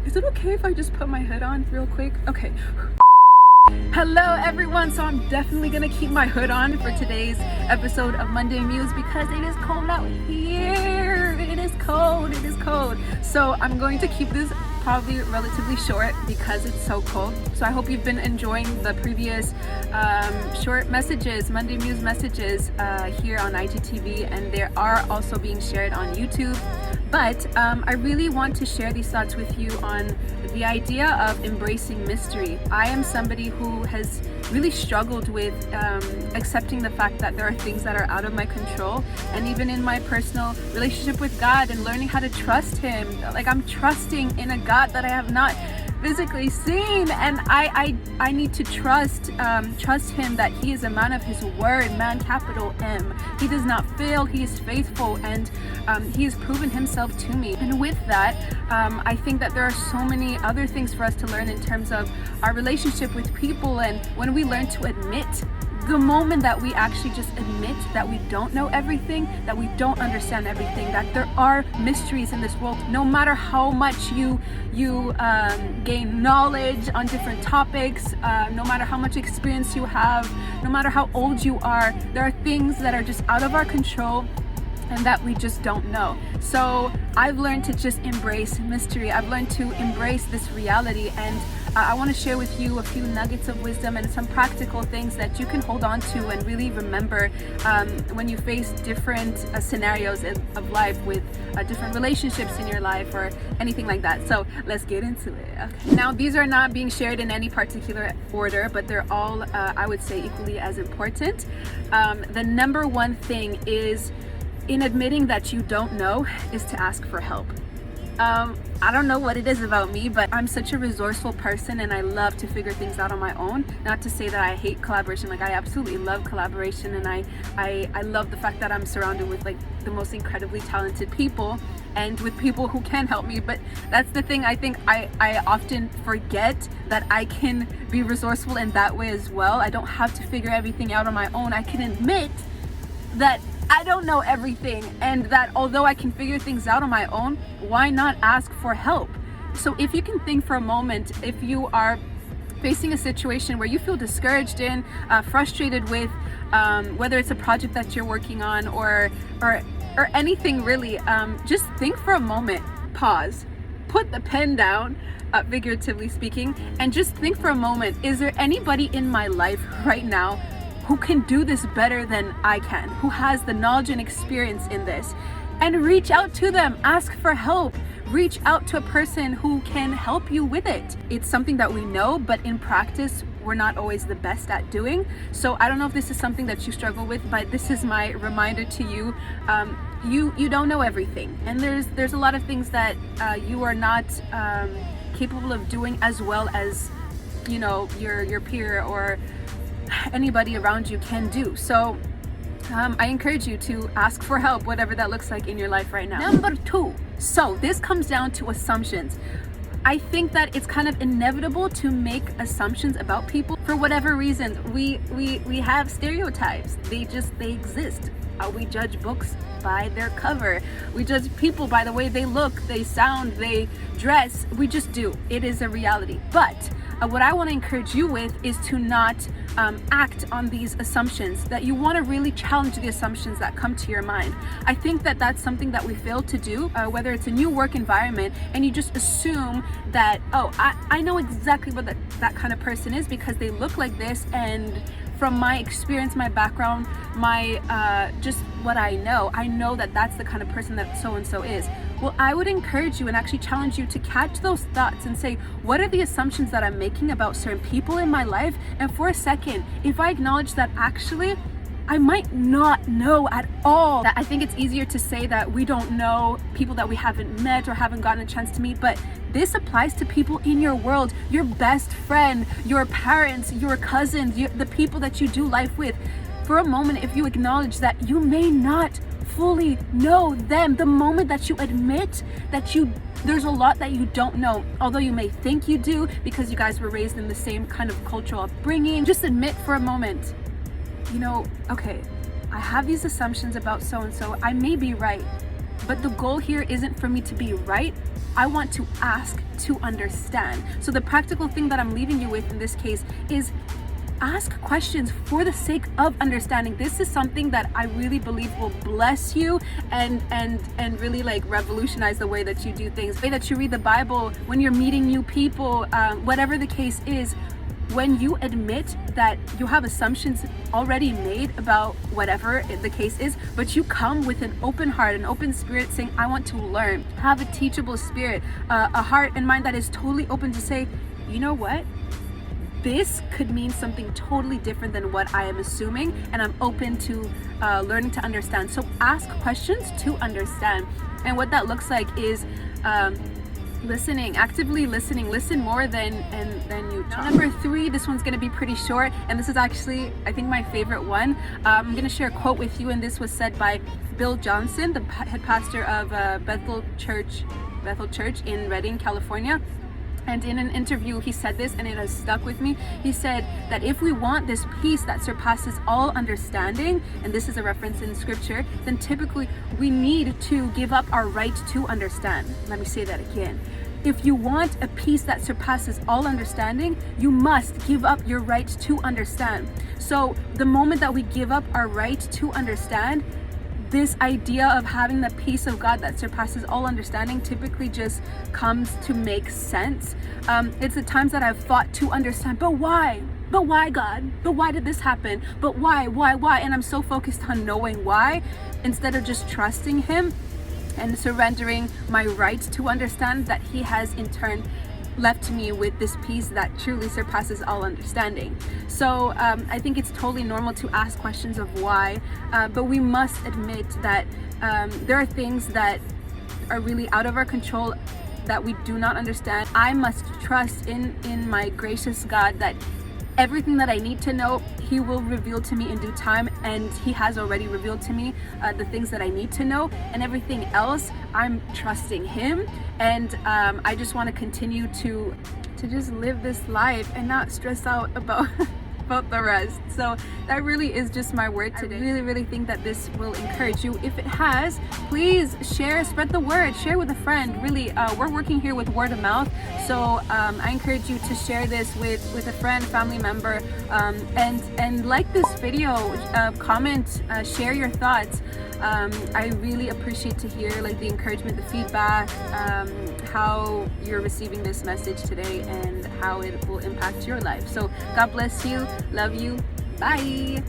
Is it okay if I just put my hood on real quick? Okay. Hello everyone, so I'm definitely gonna keep my hood on for today's episode of Monday Muse because it is cold out here. It is cold. So I'm going to keep this probably relatively short because it's so cold. So I hope you've been enjoying the previous short messages, Monday Muse messages here on IGTV, and they are also being shared on YouTube. But I really want to share these thoughts with you on the idea of embracing mystery. I am somebody who has really struggled with accepting the fact that there are things that are out of my control, and even in my personal relationship with God and learning how to trust Him. Like, I'm trusting in a God that I have not physically seen, and I need to trust Him that He is a man of His word, man capital M. He does not fail, He is faithful, and He has proven Himself to me. And with that, I think that there are so many other things for us to learn in terms of our relationship with people. And when we learn to admit, the moment that we actually just admit that we don't know everything, that we don't understand everything, that there are mysteries in this world, no matter how much you gain knowledge on different topics, no matter how much experience you have, no matter how old you are, there are things that are just out of our control and that we just don't know. So I've learned to just embrace mystery. I've learned to embrace this reality, and I want to share with you a few nuggets of wisdom and some practical things that you can hold on to and really remember when you face different scenarios of life with different relationships in your life or anything like that. So let's get into it. Okay. Now, these are not being shared in any particular order, but they're all, I would say, equally as important. The number one thing is, in admitting that you don't know, is to ask for help. I don't know what it is about me, but I'm such a resourceful person and I love to figure things out on my own. Not to say that I hate collaboration, like I absolutely love collaboration, and I love the fact that I'm surrounded with like the most incredibly talented people and with people who can help me. But that's the thing, I think I often forget that I can be resourceful in that way as well. I don't have to figure everything out on my own. I can admit that I don't know everything, and that although I can figure things out on my own, why not ask for help? So if you can think for a moment, if you are facing a situation where you feel discouraged in, frustrated with, whether it's a project that you're working on or anything really, just think for a moment, pause, put the pen down, figuratively speaking, and just think for a moment, is there anybody in my life right now who can do this better than I can, who has the knowledge and experience in this? And reach out to them, ask for help, reach out to a person who can help you with it. It's something that we know, but in practice, we're not always the best at doing. So I don't know if this is something that you struggle with, but this is my reminder to you. You don't know everything, and there's a lot of things that you are not capable of doing as well as, you know, your peer or anybody around you can do. So I encourage you to ask for help, whatever that looks like in your life right now. Number two, so this comes down to assumptions. I think that it's kind of inevitable to make assumptions about people for whatever reasons. We have stereotypes. They exist. We judge books by their cover. We judge people by the way they look, they sound, they dress. We just do. It is a reality. But what I want to encourage you with is to not act on these assumptions, that you want to really challenge the assumptions that come to your mind. I think that that's something that we fail to do, whether it's a new work environment and you just assume that, oh, I know exactly what that kind of person is because they look like this, and from my experience, my background, my just what I know that that's the kind of person that so-and-so is. Well, I would encourage you and actually challenge you to catch those thoughts and say, what are the assumptions that I'm making about certain people in my life? And for a second, if I acknowledge that actually I might not know at all, that I think it's easier to say that we don't know people that we haven't met or haven't gotten a chance to meet, but this applies to people in your world, your best friend, your parents, your cousins, the people that you do life with. For a moment, if you acknowledge that you may not fully know them, the moment that you admit that there's a lot that you don't know, although you may think you do because you guys were raised in the same kind of cultural upbringing, just admit for a moment, you know, okay, I have these assumptions about so-and-so, I may be right, but the goal here isn't for me to be right, I want to ask to understand. So the practical thing that I'm leaving you with in this case is ask questions for the sake of understanding. This is something that I really believe will bless you and really like revolutionize the way that you do things, the way that you read the Bible, when you're meeting new people, whatever the case is. When you admit that you have assumptions already made about whatever the case is, but you come with an open heart, an open spirit saying, I want to learn, have a teachable spirit, a heart and mind that is totally open to say, you know what? This could mean something totally different than what I am assuming, and I'm open to learning to understand. So ask questions to understand. And what that looks like is listening, actively listening. Listen more than you talk. Number 3, this one's going to be pretty short, and this is actually, I think, my favorite one. I'm going to share a quote with you, and this was said by Bill Johnson, the head pastor of Bethel Church in Redding, California. And in an interview, he said this, and it has stuck with me. He said that if we want this peace that surpasses all understanding, and this is a reference in scripture, then typically we need to give up our right to understand. Let me say that again. If you want a peace that surpasses all understanding, you must give up your right to understand. So the moment that we give up our right to understand, this idea of having the peace of God that surpasses all understanding typically just comes to make sense. It's the times that I've fought to understand, but why? But why, God? But why did this happen? But why? And I'm so focused on knowing why instead of just trusting Him and surrendering my right to understand that He has in turn left me with this peace that truly surpasses all understanding. So I think it's totally normal to ask questions of why, but we must admit that there are things that are really out of our control that we do not understand. I must trust in my gracious God that everything that I need to know, He will reveal to me in due time, and He has already revealed to me the things that I need to know, and everything else, I'm trusting Him. And I just want to continue to just live this life and not stress out about the rest. So that really is just my word today. I really think that this will encourage you. If it has, please share, spread the word, share with a friend. Really, we're working here with word of mouth, so I encourage you to share this with a friend, family member, and like this video, comment, share your thoughts. I really appreciate to hear like the encouragement, the feedback, how you're receiving this message today and how it will impact your life. So God bless you. Love you. Bye.